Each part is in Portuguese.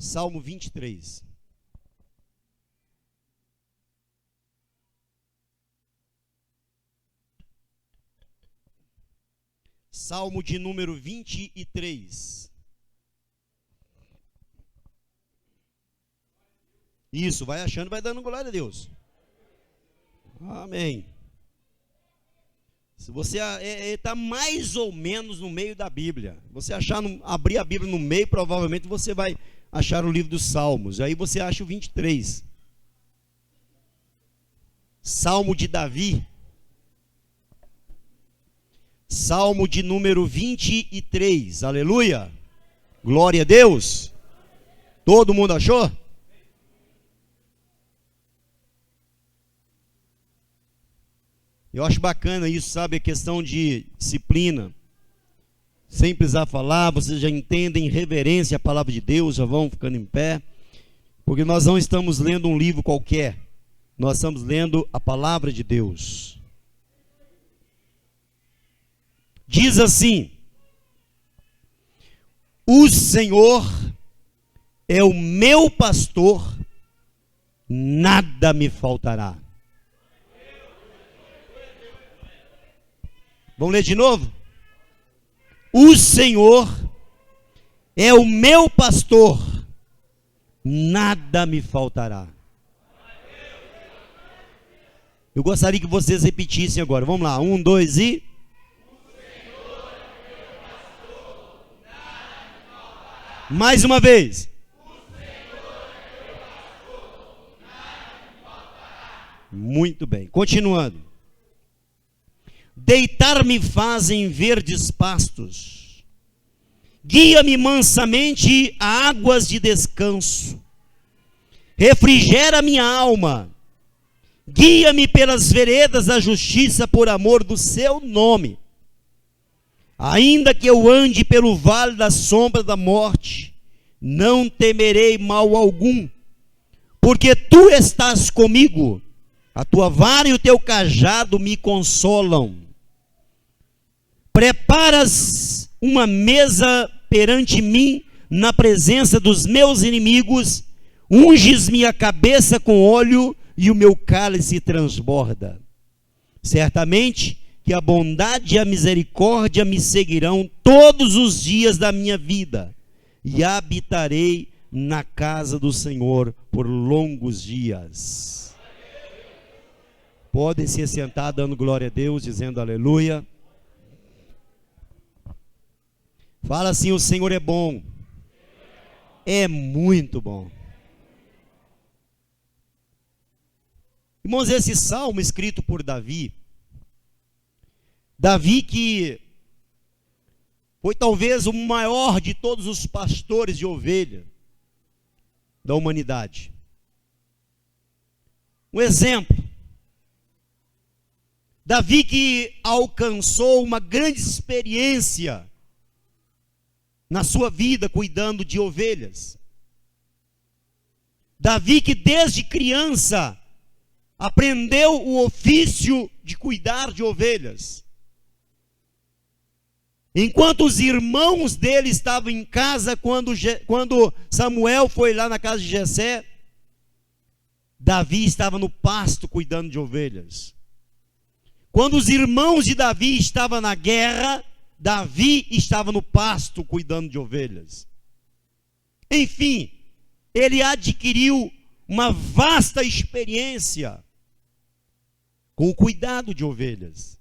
Salmo 23. Salmo de número 23. Isso, vai achando, vai dando glória a Deus. Amém. Se você está mais ou menos no meio da Bíblia, você abrir a Bíblia no meio, provavelmente você vai achar o livro dos Salmos. Aí você acha o 23. Salmo de Davi. Salmo de número 23. Aleluia. Glória a Deus. Todo mundo achou? Eu acho bacana isso, sabe? A questão de disciplina. Sem precisar falar, vocês já entendem reverência à palavra de Deus, já vão ficando em pé. Porque nós não estamos lendo um livro qualquer. Nós estamos lendo a palavra de Deus. Diz assim: o Senhor é o meu pastor, nada me faltará. Vamos ler de novo? O Senhor é o meu pastor, nada me faltará. Eu gostaria que vocês repetissem agora. Vamos lá, 1, 2 e... Mais uma vez. Muito bem, continuando. Deitar-me faz em verdes pastos, guia-me mansamente a águas de descanso, refrigera minha alma, guia-me pelas veredas da justiça por amor do seu nome. Ainda que eu ande pelo vale da sombra da morte, não temerei mal algum, porque tu estás comigo, a tua vara e o teu cajado me consolam. Preparas uma mesa perante mim, na presença dos meus inimigos, unges minha cabeça com óleo e o meu cálice transborda. Certamente que a bondade e a misericórdia me seguirão todos os dias da minha vida, e habitarei na casa do Senhor por longos dias. Podem se sentar dando glória a Deus, dizendo aleluia. Fala assim: o Senhor é bom, é muito bom. Irmãos, esse salmo escrito por Davi que foi talvez o maior de todos os pastores de ovelha da humanidade. Um exemplo. Davi que alcançou uma grande experiência na sua vida cuidando de ovelhas. Davi que desde criança aprendeu o ofício de cuidar de ovelhas. Enquanto os irmãos dele estavam em casa, quando Samuel foi lá na casa de Jessé, Davi estava no pasto cuidando de ovelhas. Quando os irmãos de Davi estavam na guerra, Davi estava no pasto cuidando de ovelhas. Enfim, ele adquiriu uma vasta experiência com o cuidado de ovelhas.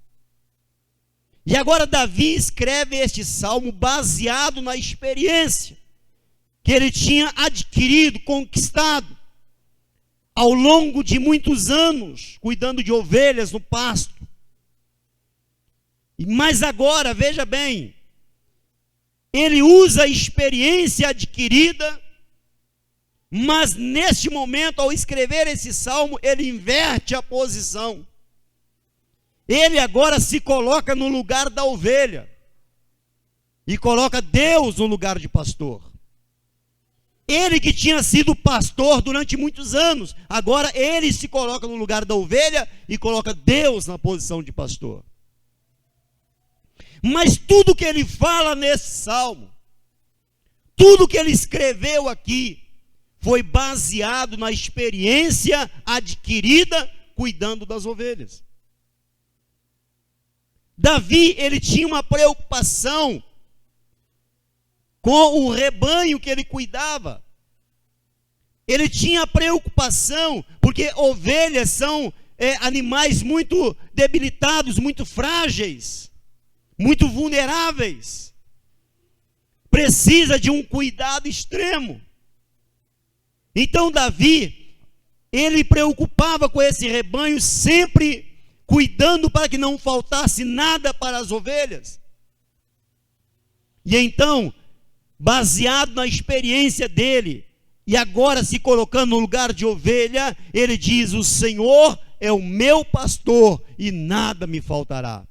E agora Davi escreve este salmo baseado na experiência que ele tinha adquirido, conquistado ao longo de muitos anos, cuidando de ovelhas no pasto. Mas agora, veja bem, ele usa a experiência adquirida, mas neste momento, ao escrever esse salmo, ele inverte a posição. Ele agora se coloca no lugar da ovelha e coloca Deus no lugar de pastor. Ele que tinha sido pastor durante muitos anos, agora ele se coloca no lugar da ovelha e coloca Deus na posição de pastor. Mas tudo que ele fala nesse salmo, tudo que ele escreveu aqui, foi baseado na experiência adquirida cuidando das ovelhas. Davi, ele tinha uma preocupação com o rebanho que ele cuidava. Ele tinha preocupação, porque ovelhas são animais muito debilitados, muito frágeis, muito vulneráveis. Precisa de um cuidado extremo. Então Davi, ele preocupava com esse rebanho, sempre cuidando para que não faltasse nada para as ovelhas. E então, baseado na experiência dele, e agora se colocando no lugar de ovelha, ele diz: o Senhor é o meu pastor e nada me faltará.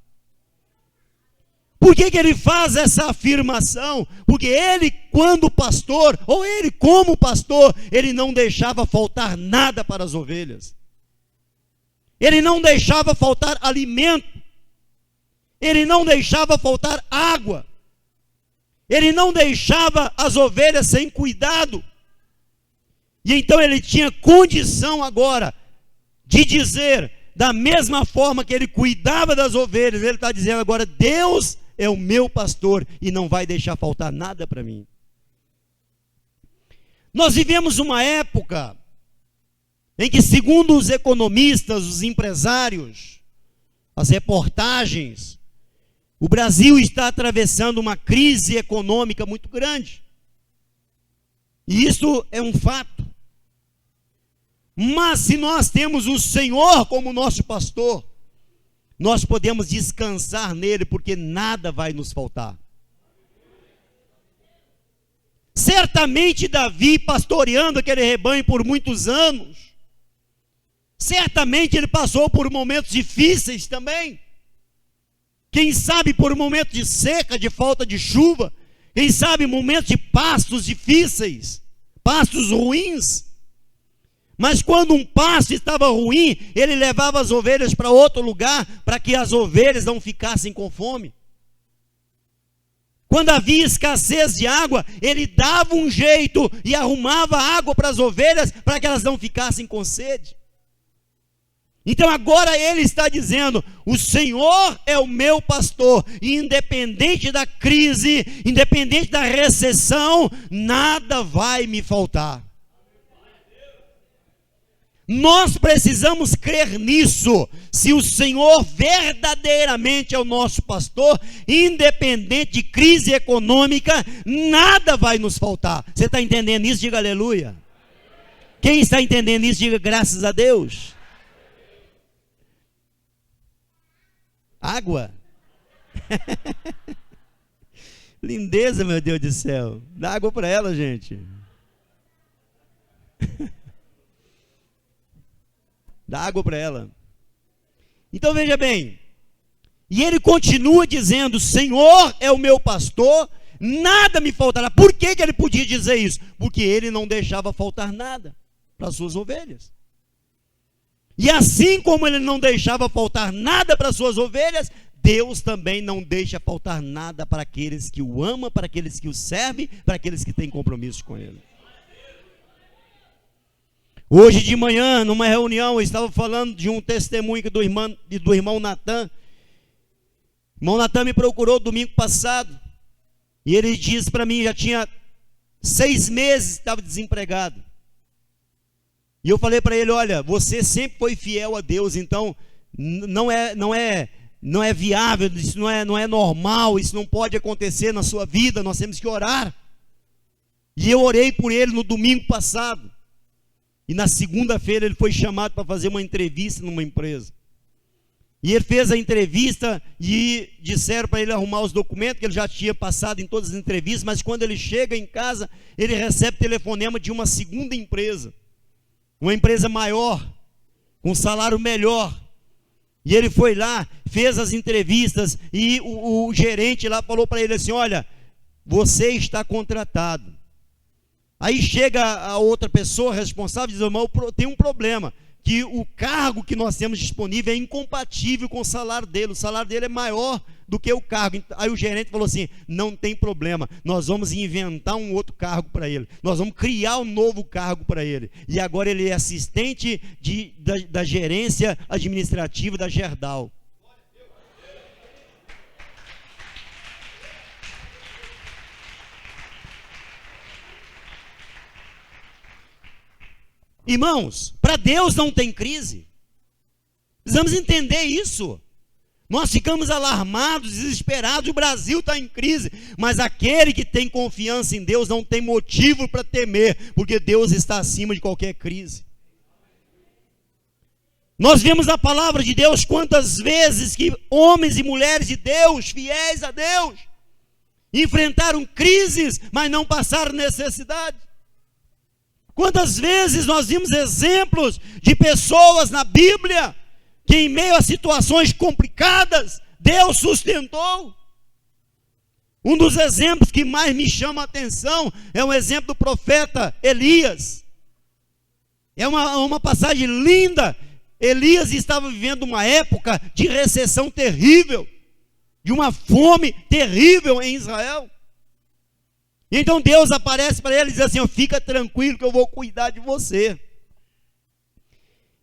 Por que ele faz essa afirmação? Porque ele, quando pastor, ou ele como pastor, ele não deixava faltar nada para as ovelhas. Ele não deixava faltar alimento. Ele não deixava faltar água. Ele não deixava as ovelhas sem cuidado. E então ele tinha condição agora de dizer, da mesma forma que ele cuidava das ovelhas, ele está dizendo agora: Deus é o meu pastor e não vai deixar faltar nada para mim. Nós vivemos uma época em que, segundo os economistas, os empresários, as reportagens, o Brasil está atravessando uma crise econômica muito grande. E isso é um fato. Mas se nós temos o Senhor como nosso pastor, nós podemos descansar nele, porque nada vai nos faltar. Certamente Davi, pastoreando aquele rebanho por muitos anos, certamente ele passou por momentos difíceis também. Quem sabe por momentos de seca, de falta de chuva. Quem sabe momentos de pastos difíceis, pastos ruins. Mas quando um pasto estava ruim, ele levava as ovelhas para outro lugar, para que as ovelhas não ficassem com fome. Quando havia escassez de água, ele dava um jeito e arrumava água para as ovelhas, para que elas não ficassem com sede. Então agora ele está dizendo: o Senhor é o meu pastor, e independente da crise, independente da recessão, nada vai me faltar. Nós precisamos crer nisso. Se o Senhor verdadeiramente é o nosso pastor, independente de crise econômica, nada vai nos faltar. Você está entendendo isso? Diga aleluia. Quem está entendendo isso, diga graças a Deus. Água. Lindeza, meu Deus do céu. Dá água para ela, gente. Dá água para ela. Então veja bem, e ele continua dizendo: Senhor é o meu pastor, nada me faltará. Por que ele podia dizer isso? Porque ele não deixava faltar nada para as suas ovelhas. E assim como ele não deixava faltar nada para as suas ovelhas, Deus também não deixa faltar nada para aqueles que o amam, para aqueles que o servem, para aqueles que têm compromisso com ele. Hoje de manhã, numa reunião, eu estava falando de um testemunho do irmão Natan. O irmão Natan me procurou domingo passado, e ele disse para mim, já tinha 6 meses que estava desempregado. E eu falei para ele: olha, você sempre foi fiel a Deus, então não é viável, isso não é normal, isso não pode acontecer na sua vida, nós temos que orar. E eu orei por ele no domingo passado. E na segunda-feira ele foi chamado para fazer uma entrevista numa empresa. E ele fez a entrevista e disseram para ele arrumar os documentos, que ele já tinha passado em todas as entrevistas, mas quando ele chega em casa, ele recebe telefonema de uma segunda empresa. Uma empresa maior, com um salário melhor. E ele foi lá, fez as entrevistas, e o gerente lá falou para ele assim: olha, você está contratado. Aí chega a outra pessoa responsável e diz: irmão, tem um problema. que o cargo que nós temos disponível é incompatível com o salário dele é maior do que o cargo. Aí o gerente falou assim: não tem problema, nós vamos inventar um outro cargo para ele, nós vamos criar um novo cargo para ele, e agora ele é assistente da gerência administrativa da Gerdau. Irmãos, para Deus não tem crise. Precisamos entender isso. Nós ficamos alarmados, desesperados, o Brasil está em crise, mas aquele que tem confiança em Deus não tem motivo para temer, porque Deus está acima de qualquer crise. Nós vemos na palavra de Deus quantas vezes que homens e mulheres de Deus, fiéis a Deus, enfrentaram crises, mas não passaram necessidade. Quantas vezes nós vimos exemplos de pessoas na Bíblia que em meio a situações complicadas, Deus sustentou. Um dos exemplos que mais me chama a atenção é um exemplo do profeta Elias. É uma passagem linda. Elias estava vivendo uma época de recessão terrível, de uma fome terrível em Israel. Então Deus aparece para ele e diz assim: fica tranquilo que eu vou cuidar de você.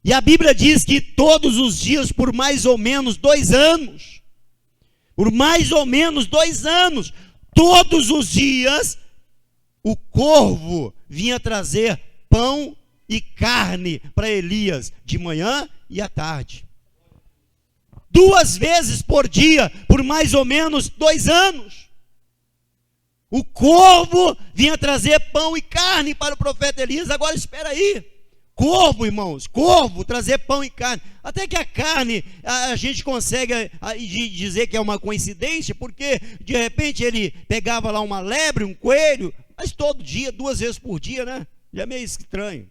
E a Bíblia diz que todos os dias, por mais ou menos 2 anos, todos os dias, o corvo vinha trazer pão e carne para Elias, de manhã e à tarde. 2 vezes por dia, por mais ou menos 2 anos. O corvo vinha trazer pão e carne para o profeta Elias. Agora espera aí, corvo, irmãos, corvo, trazer pão e carne. Até que a carne, a gente consegue dizer que é uma coincidência, porque de repente ele pegava lá uma lebre, um coelho, mas todo dia, 2 vezes por dia, né? Já é meio estranho.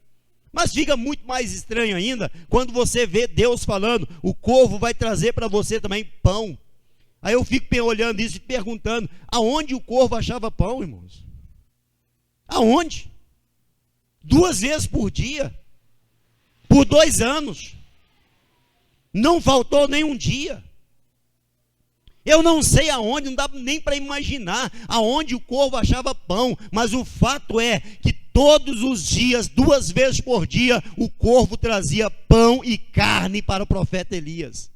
Mas fica muito mais estranho ainda quando você vê Deus falando: o corvo vai trazer para você também pão. Aí eu fico olhando isso e perguntando: aonde o corvo achava pão, irmãos? Aonde? 2 vezes por dia, por 2 anos, não faltou nem um dia. Eu não sei aonde, não dá nem para imaginar aonde o corvo achava pão, mas o fato é que todos os dias, 2 vezes por dia, o corvo trazia pão e carne para o profeta Elias.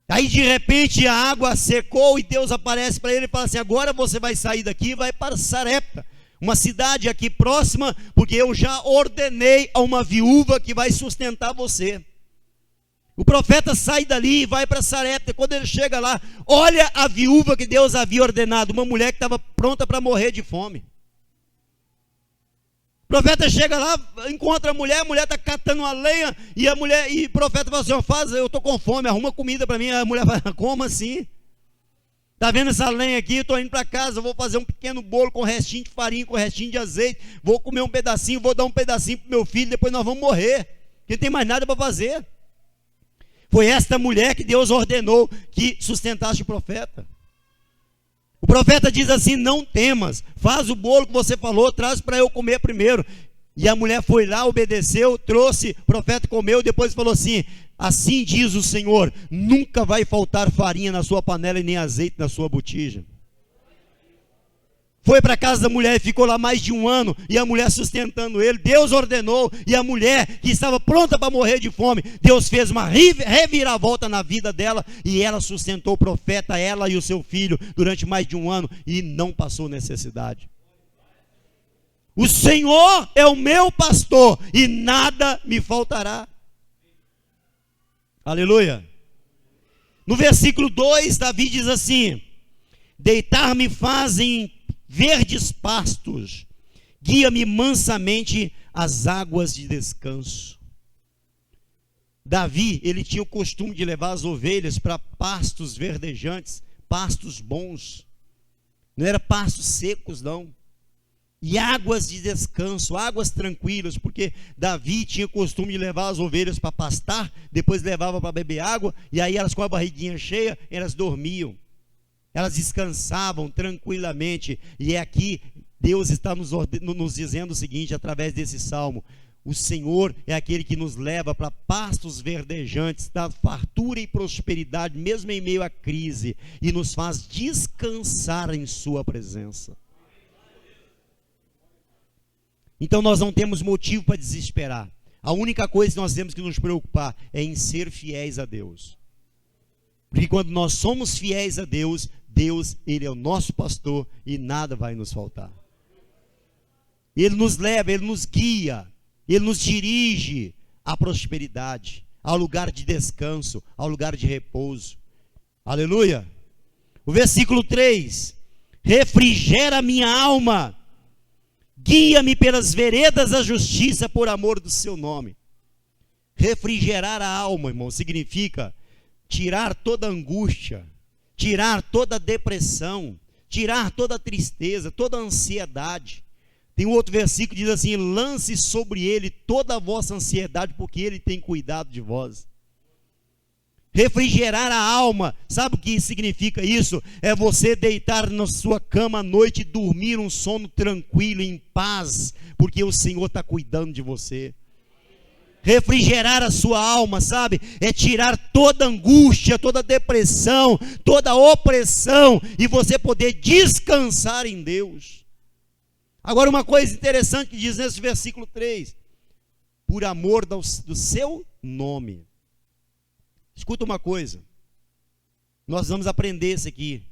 Aí de repente a água secou e Deus aparece para ele e fala assim: agora você vai sair daqui e vai para Sarepta, uma cidade aqui próxima, porque eu já ordenei a uma viúva que vai sustentar você. O profeta sai dali e vai para Sarepta. Quando ele chega lá, olha a viúva que Deus havia ordenado, uma mulher que estava pronta para morrer de fome. O profeta chega lá, encontra a mulher está catando uma lenha, e o profeta fala assim: eu estou com fome, arruma comida para mim. A mulher fala: como assim? Está vendo essa lenha aqui? Estou indo para casa, vou fazer um pequeno bolo com restinho de farinha, com restinho de azeite, vou comer um pedacinho, vou dar um pedacinho para o meu filho, depois nós vamos morrer, porque não tem mais nada para fazer. Foi esta mulher que Deus ordenou que sustentasse o profeta. O profeta diz assim: não temas, faz o bolo que você falou, traz para eu comer primeiro. E a mulher foi lá, obedeceu, trouxe, o profeta comeu, depois falou assim: assim diz o Senhor, nunca vai faltar farinha na sua panela e nem azeite na sua botija. Foi para a casa da mulher e ficou lá mais de 1 ano, e a mulher sustentando ele. Deus ordenou, e a mulher que estava pronta para morrer de fome, Deus fez uma reviravolta na vida dela, e ela sustentou o profeta, ela e o seu filho, durante mais de 1 ano, e não passou necessidade. O Senhor é o meu pastor, e nada me faltará. Aleluia. No versículo 2, Davi diz assim: deitar-me fazem verdes pastos, guia-me mansamente às águas de descanso. Davi, ele tinha o costume de levar as ovelhas para pastos verdejantes, pastos bons, não era pastos secos não, e águas de descanso, águas tranquilas, porque Davi tinha o costume de levar as ovelhas para pastar, depois levava para beber água, e aí elas com a barriguinha cheia, elas dormiam. Elas descansavam tranquilamente. E é aqui Deus está nos dizendo o seguinte, através desse salmo: O Senhor é aquele que nos leva para pastos verdejantes, dá fartura e prosperidade, mesmo em meio à crise, e nos faz descansar em sua presença. Então nós não temos motivo para desesperar. A única coisa que nós temos que nos preocupar é em ser fiéis a Deus. Porque quando nós somos fiéis a Deus, Deus, Ele é o nosso pastor e nada vai nos faltar. Ele nos leva, Ele nos guia, Ele nos dirige à prosperidade, ao lugar de descanso, ao lugar de repouso. Aleluia! O versículo 3: refrigera a minha alma, guia-me pelas veredas da justiça por amor do seu nome. Refrigerar a alma, irmão, significa tirar toda angústia, tirar toda depressão, tirar toda tristeza, toda ansiedade. Tem um outro versículo que diz assim: lance sobre ele toda a vossa ansiedade, porque ele tem cuidado de vós. Refrigerar a alma, sabe o que significa isso? É você deitar na sua cama à noite e dormir um sono tranquilo, em paz, porque o Senhor está cuidando de você. Refrigerar a sua alma, sabe? É tirar toda angústia, toda depressão, toda opressão, e você poder descansar em Deus. Agora, uma coisa interessante que diz nesse versículo 3: por amor do seu nome. Escuta uma coisa, nós vamos aprender isso aqui.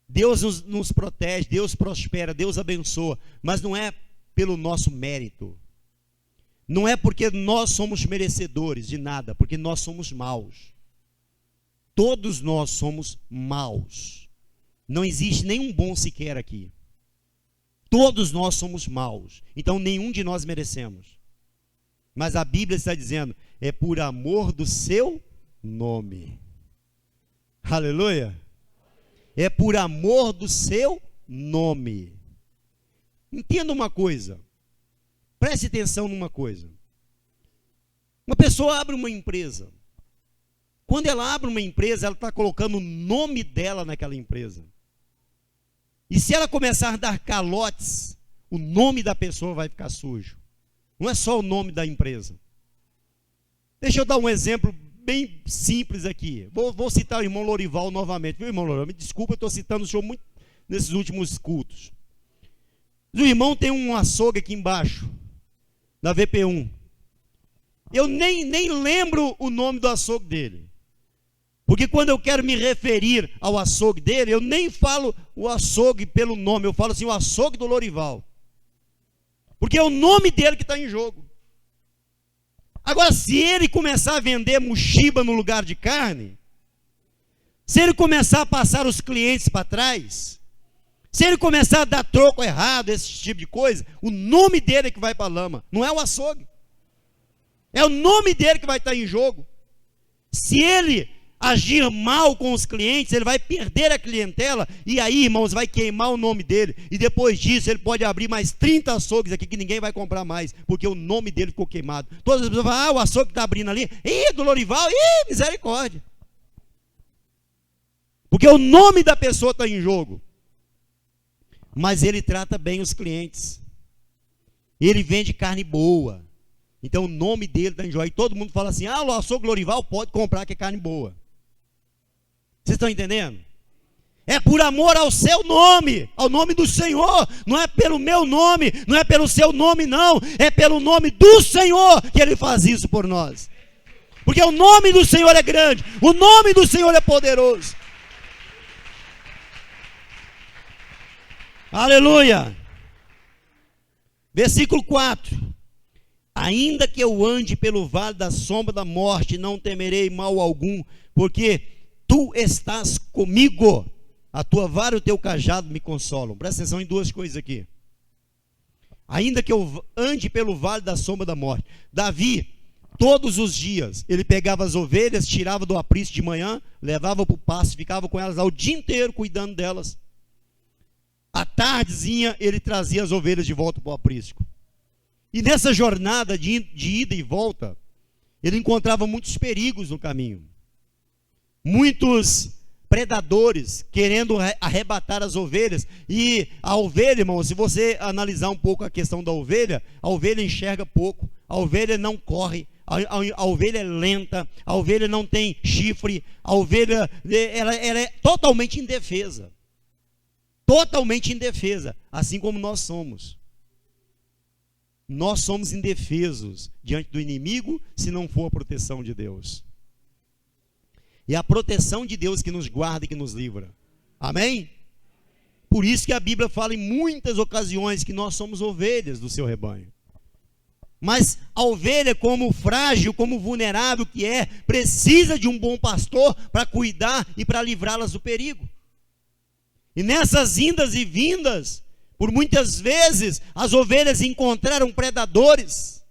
Deus nos protege, Deus prospera, Deus abençoa, mas não é pelo nosso mérito. Não é porque nós somos merecedores de nada, porque nós somos maus. Todos nós somos maus. Não existe nenhum bom sequer aqui. Todos nós somos maus. Então nenhum de nós merecemos. Mas a Bíblia está dizendo: é por amor do seu nome. Aleluia. É por amor do seu nome. Entenda uma coisa. Preste atenção numa coisa. Uma pessoa abre uma empresa. Quando ela abre uma empresa, ela está colocando o nome dela naquela empresa. E se ela começar a dar calotes, o nome da pessoa vai ficar sujo. Não é só o nome da empresa. Deixa eu dar um exemplo bem simples aqui. Vou citar o irmão Lorival novamente. Viu, irmão Lorival? Me desculpa, eu estou citando o senhor muito nesses últimos cultos. O irmão tem um açougue aqui embaixo, da VP1. Eu nem lembro o nome do açougue dele. Porque quando eu quero me referir ao açougue dele, eu nem falo o açougue pelo nome, eu falo assim, o açougue do Lorival. Porque é o nome dele que está em jogo. Agora, se ele começar a vender mochiba no lugar de carne, se ele começar a passar os clientes para trás, se ele começar a dar troco errado, esse tipo de coisa, o nome dele é que vai para a lama, não é o açougue. É o nome dele que vai estar em jogo. Se ele agir mal com os clientes, ele vai perder a clientela, e aí, irmãos, vai queimar o nome dele, e depois disso ele pode abrir mais 30 açougues aqui que ninguém vai comprar mais, porque o nome dele ficou queimado. Todas as pessoas falam: o açougue está abrindo ali, do Lorival, misericórdia, porque o nome da pessoa está em jogo. Mas ele trata bem os clientes, ele vende carne boa, então o nome dele está em jogo, e todo mundo fala assim: o açougue Lorival pode comprar que é carne boa. Vocês estão entendendo? É por amor ao seu nome, ao nome do Senhor. Não é pelo meu nome, não é pelo seu nome, não. É pelo nome do Senhor que Ele faz isso por nós. Porque o nome do Senhor é grande, o nome do Senhor é poderoso. Aleluia. Versículo 4: ainda que eu ande pelo vale da sombra da morte, não temerei mal algum, porque tu estás comigo, a tua vara e o teu cajado me consolam. Presta atenção em duas coisas aqui. Ainda que eu ande pelo vale da sombra da morte. Davi, todos os dias, ele pegava as ovelhas, tirava do aprisco de manhã, levava para o pasto, ficava com elas ao dia inteiro cuidando delas. À tardezinha, ele trazia as ovelhas de volta para o aprisco. E nessa jornada de ida e volta, ele encontrava muitos perigos no caminho. Muitos predadores querendo arrebatar as ovelhas. E a ovelha, irmão, se você analisar um pouco a questão da ovelha, a ovelha enxerga pouco, a ovelha não corre, a ovelha é lenta, a ovelha não tem chifre, a ovelha ela é totalmente indefesa. Totalmente indefesa, assim como nós somos. Nós somos indefesos diante do inimigo, se não for a proteção de Deus. E a proteção de Deus que nos guarda e que nos livra. Amém? Por isso que a Bíblia fala em muitas ocasiões que nós somos ovelhas do seu rebanho. Mas a ovelha, como frágil, como vulnerável que é, precisa de um bom pastor para cuidar e para livrá-las do perigo. E nessas indas e vindas, por muitas vezes, as ovelhas encontraram predadores.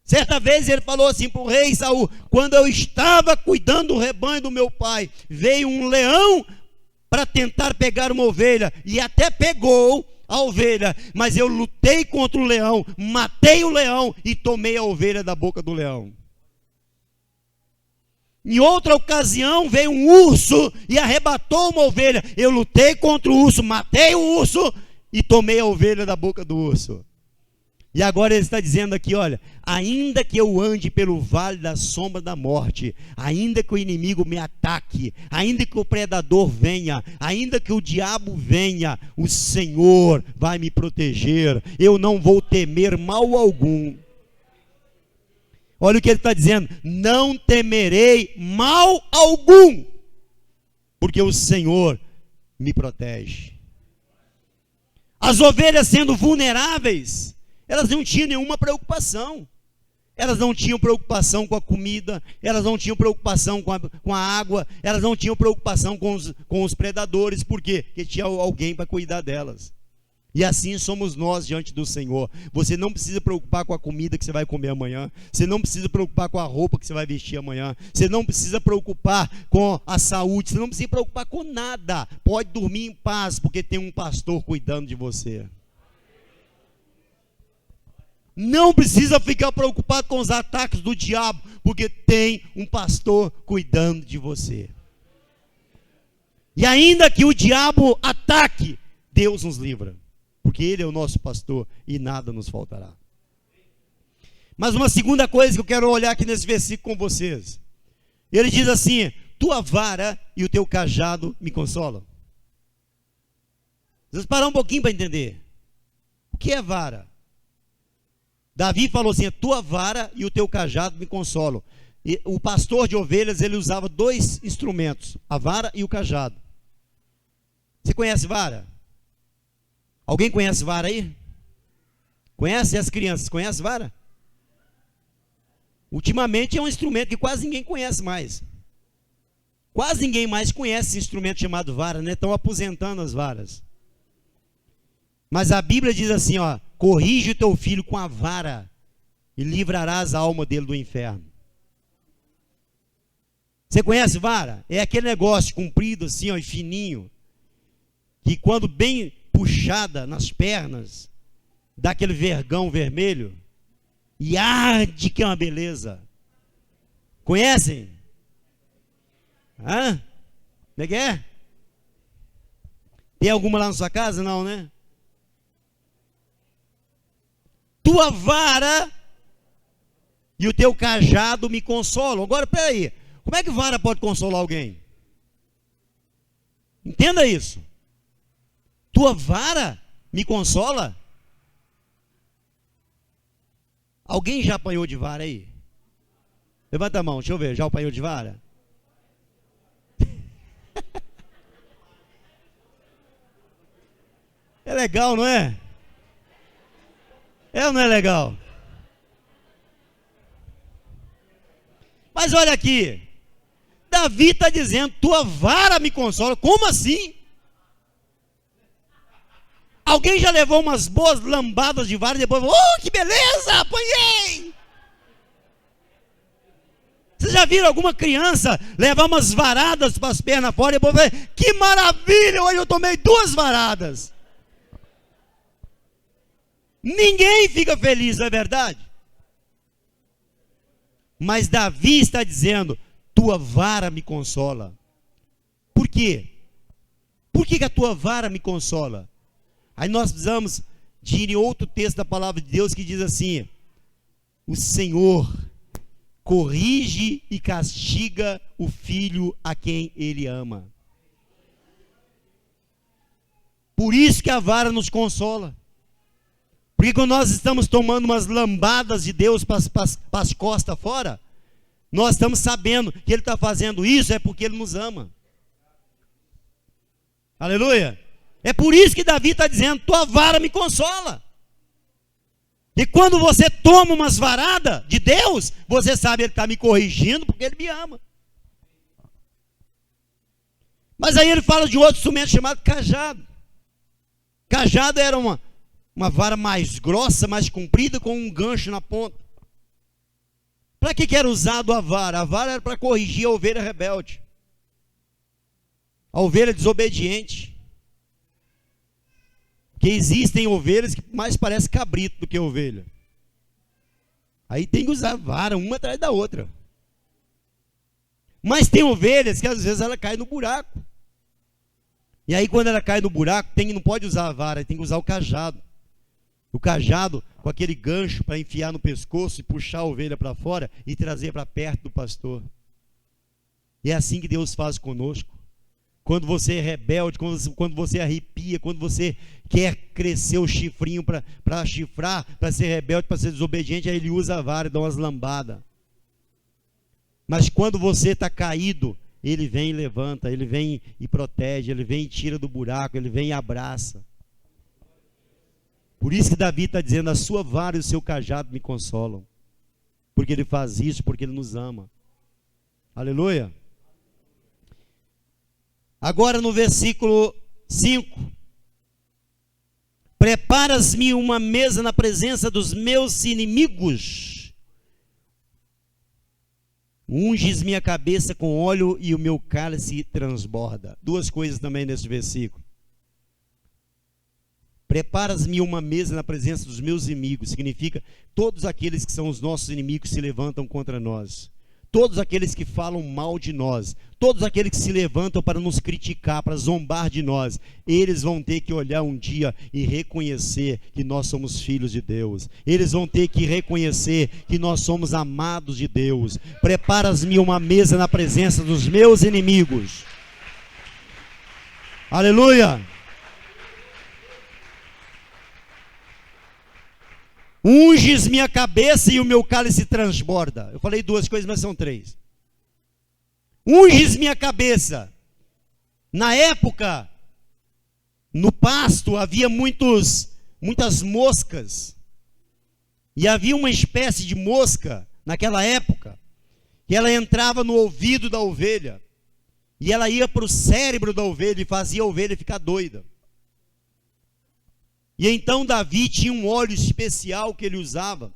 Certa vez ele falou assim para o rei Saul: quando eu estava cuidando do rebanho do meu pai, veio um leão para tentar pegar uma ovelha, e até pegou a ovelha, mas eu lutei contra o leão, matei o leão e tomei a ovelha da boca do leão. Em outra ocasião veio um urso e arrebatou uma ovelha, eu lutei contra o urso, matei o urso e tomei a ovelha da boca do urso. E agora ele está dizendo aqui, olha: ainda que eu ande pelo vale da sombra da morte, ainda que o inimigo me ataque, ainda que o predador venha, ainda que o diabo venha, o Senhor vai me proteger, eu não vou temer mal algum. Olha o que ele está dizendo: não temerei mal algum, porque o Senhor me protege. As ovelhas, sendo vulneráveis, elas não tinham nenhuma preocupação. Elas não tinham preocupação com a comida, elas não tinham preocupação com a água, elas não tinham preocupação com os predadores. Por quê? Porque tinha alguém para cuidar delas. E assim somos nós diante do Senhor. Você não precisa preocupar com a comida que você vai comer amanhã. Você não precisa preocupar com a roupa que você vai vestir amanhã. Você não precisa preocupar com a saúde. Você não precisa preocupar com nada. Pode dormir em paz, porque tem um pastor cuidando de você. Não precisa ficar preocupado com os ataques do diabo, porque tem um pastor cuidando de você. E ainda que o diabo ataque, Deus nos livra, porque Ele é o nosso pastor e nada nos faltará. Mas uma segunda coisa que eu quero olhar aqui nesse versículo com vocês. Ele diz assim: tua vara e o teu cajado me consolam. Vamos parar um pouquinho para entender. O que é vara? Davi falou assim: a tua vara e o teu cajado me consolam. E o pastor de ovelhas, ele usava dois instrumentos: a vara e o cajado. Você conhece vara? Alguém conhece vara aí? Conhece? E as crianças conhecem vara? Ultimamente é um instrumento que quase ninguém conhece mais. Quase ninguém mais conhece esse instrumento chamado vara, né? Estão aposentando as varas. Mas a Bíblia diz assim, ó: corrige o teu filho com a vara e livrarás a alma dele do inferno. Você conhece vara? É aquele negócio comprido assim, ó, e fininho, que quando bem puxada nas pernas, dá aquele vergão vermelho e arde, que é uma beleza. Conhecem? Hã? Como é que é? Tem alguma lá na sua casa? Não, né? Tua vara e o teu cajado me consolam. Agora, peraí, como é que vara pode consolar alguém? Entenda isso. Tua vara me consola? Alguém já apanhou de vara aí? Levanta a mão, deixa eu ver, já apanhou de vara? É legal, não é? É ou não é legal? Mas olha aqui, Davi está dizendo: tua vara me consola. Como assim? Alguém já levou umas boas lambadas de vara e depois: oh, que beleza, apanhei. Vocês já viram alguma criança levar umas varadas para as pernas fora e depois: que maravilha, hoje eu tomei 2 varadas. Ninguém fica feliz, não é verdade? Mas Davi está dizendo: tua vara me consola. Por quê? Por que a tua vara me consola? Aí nós precisamos de ir em outro texto da palavra de Deus que diz assim: o Senhor corrige e castiga o filho a quem ele ama. Por isso que a vara nos consola. Porque quando nós estamos tomando umas lambadas de Deus para as costas fora, nós estamos sabendo que Ele está fazendo isso é porque Ele nos ama. Aleluia. É por isso que Davi está dizendo: tua vara me consola. E quando você toma umas varadas de Deus, você sabe, Ele está me corrigindo porque Ele me ama. Mas aí ele fala de outro instrumento chamado cajado. Cajado era uma vara mais grossa, mais comprida, com um gancho na ponta. Para que era usado a vara? A vara era para corrigir a ovelha rebelde, a ovelha desobediente. Porque existem ovelhas que mais parecem cabrito do que ovelha. Aí tem que usar a vara, uma atrás da outra. Mas tem ovelhas que às vezes ela cai no buraco. E aí quando ela cai no buraco, não pode usar a vara, tem que usar o cajado. O cajado com aquele gancho para enfiar no pescoço e puxar a ovelha para fora e trazer para perto do pastor. E é assim que Deus faz conosco. Quando você é rebelde, quando você arrepia, quando você quer crescer o chifrinho para chifrar, para ser rebelde, para ser desobediente, aí Ele usa a vara e dá umas lambadas. Mas quando você está caído, Ele vem e levanta, Ele vem e protege, Ele vem e tira do buraco, Ele vem e abraça. Por isso que Davi está dizendo: a sua vara e o seu cajado me consolam. Porque Ele faz isso, porque Ele nos ama. Aleluia. Agora no versículo 5. Preparas-me uma mesa na presença dos meus inimigos. Unges minha cabeça com óleo e o meu cálice transborda. Duas coisas também nesse versículo. Preparas-me uma mesa na presença dos meus inimigos. Significa todos aqueles que são os nossos inimigos se levantam contra nós. Todos aqueles que falam mal de nós. Todos aqueles que se levantam para nos criticar, para zombar de nós. Eles vão ter que olhar um dia e reconhecer que nós somos filhos de Deus. Eles vão ter que reconhecer que nós somos amados de Deus. Preparas-me uma mesa na presença dos meus inimigos. Aleluia. Unges minha cabeça e o meu cálice transborda. Eu falei duas coisas, mas são três. Unges minha cabeça. Na época, no pasto havia muitas moscas. E havia uma espécie de mosca, naquela época, que ela entrava no ouvido da ovelha. E ela ia para o cérebro da ovelha e fazia a ovelha ficar doida. E então Davi tinha um óleo especial que ele usava.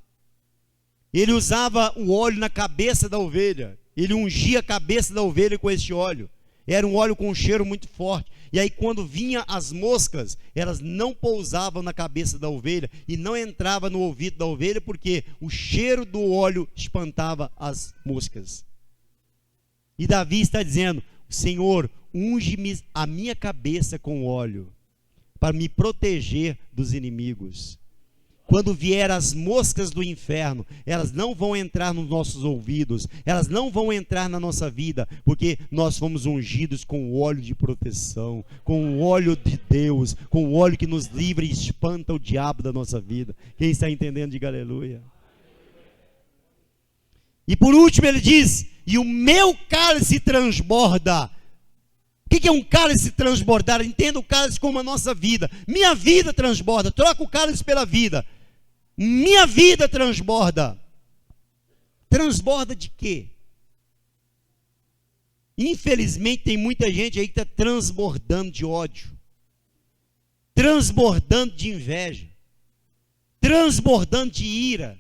Ele usava o óleo na cabeça da ovelha. Ele ungia a cabeça da ovelha com esse óleo. Era um óleo com um cheiro muito forte. E aí quando vinha as moscas, elas não pousavam na cabeça da ovelha e não entravam no ouvido da ovelha, porque o cheiro do óleo espantava as moscas. E Davi está dizendo: Senhor, unge-me a minha cabeça com óleo, para me proteger dos inimigos. Quando vier as moscas do inferno, elas não vão entrar nos nossos ouvidos, elas não vão entrar na nossa vida, porque nós fomos ungidos com o óleo de proteção, com o óleo de Deus, com o óleo que nos livra e espanta o diabo da nossa vida. Quem está entendendo, diga aleluia. E por último ele diz: e o meu cálice transborda. O que é um cálice transbordar? Entenda o cálice como a nossa vida. Minha vida transborda. Troca o cálice pela vida. Minha vida transborda. Transborda de quê? Infelizmente tem muita gente aí que está transbordando de ódio, transbordando de inveja, transbordando de ira.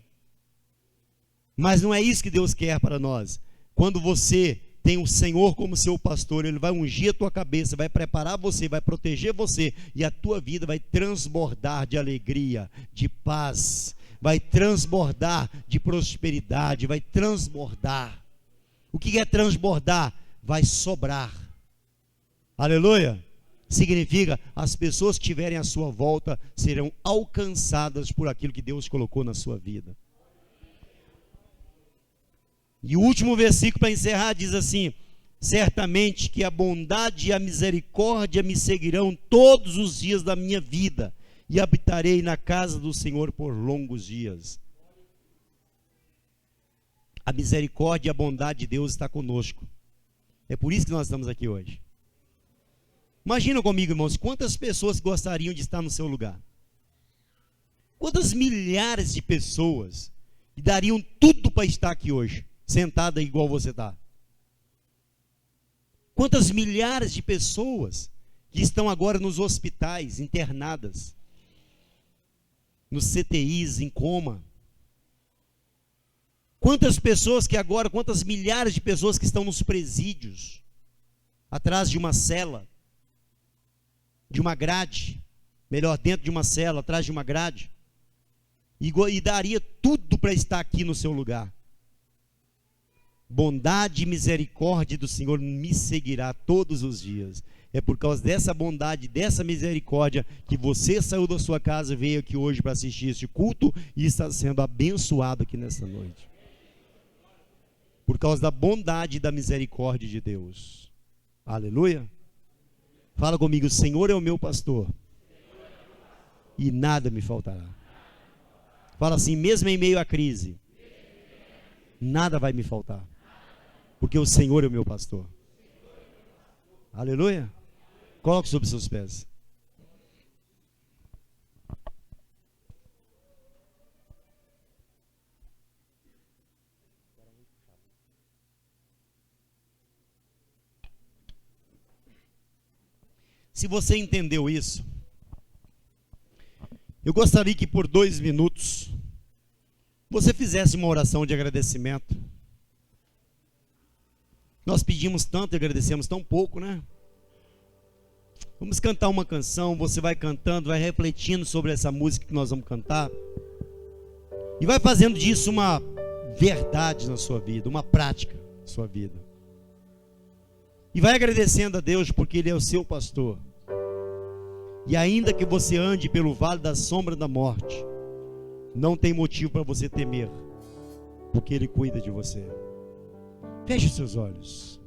Mas não é isso que Deus quer para nós. Quando você tem o Senhor como seu pastor, Ele vai ungir a tua cabeça, vai preparar você, vai proteger você, e a tua vida vai transbordar de alegria, de paz, vai transbordar de prosperidade, vai transbordar. O que é transbordar? Vai sobrar. Aleluia. Significa, as pessoas que estiverem à sua volta serão alcançadas por aquilo que Deus colocou na sua vida. E o último versículo para encerrar diz assim: certamente que a bondade e a misericórdia me seguirão todos os dias da minha vida, e habitarei na casa do Senhor por longos dias. A misericórdia e a bondade de Deus está conosco. É por isso que nós estamos aqui hoje. Imagina comigo, irmãos, quantas pessoas gostariam de estar no seu lugar? Quantas milhares de pessoas que dariam tudo para estar aqui hoje, sentada igual você está? Quantas milhares de pessoas que estão agora nos hospitais, internadas, nos CTIs, em coma? Quantas pessoas que agora, quantas milhares de pessoas que estão nos presídios, atrás de uma cela, de uma grade, melhor, dentro de uma cela, atrás de uma grade, e daria tudo para estar aqui no seu lugar. Bondade e misericórdia do Senhor me seguirá todos os dias. É por causa dessa bondade, dessa misericórdia, que você saiu da sua casa e veio aqui hoje para assistir este culto e está sendo abençoado aqui nesta noite. Por causa da bondade e da misericórdia de Deus. Aleluia. Fala comigo: o Senhor é o meu pastor e nada me faltará. Fala assim: mesmo em meio à crise, nada vai me faltar, porque o Senhor é o meu pastor. Aleluia. Coloque sobre seus pés. Se você entendeu isso, eu gostaria que por 2 minutos você fizesse uma oração de agradecimento. Nós pedimos tanto e agradecemos tão pouco, né? Vamos cantar uma canção, você vai cantando, vai refletindo sobre essa música que nós vamos cantar, e vai fazendo disso uma verdade na sua vida, uma prática na sua vida. E vai agradecendo a Deus, porque Ele é o seu pastor. E ainda que você ande pelo vale da sombra da morte, não tem motivo para você temer, porque Ele cuida de você. Feche os seus olhos.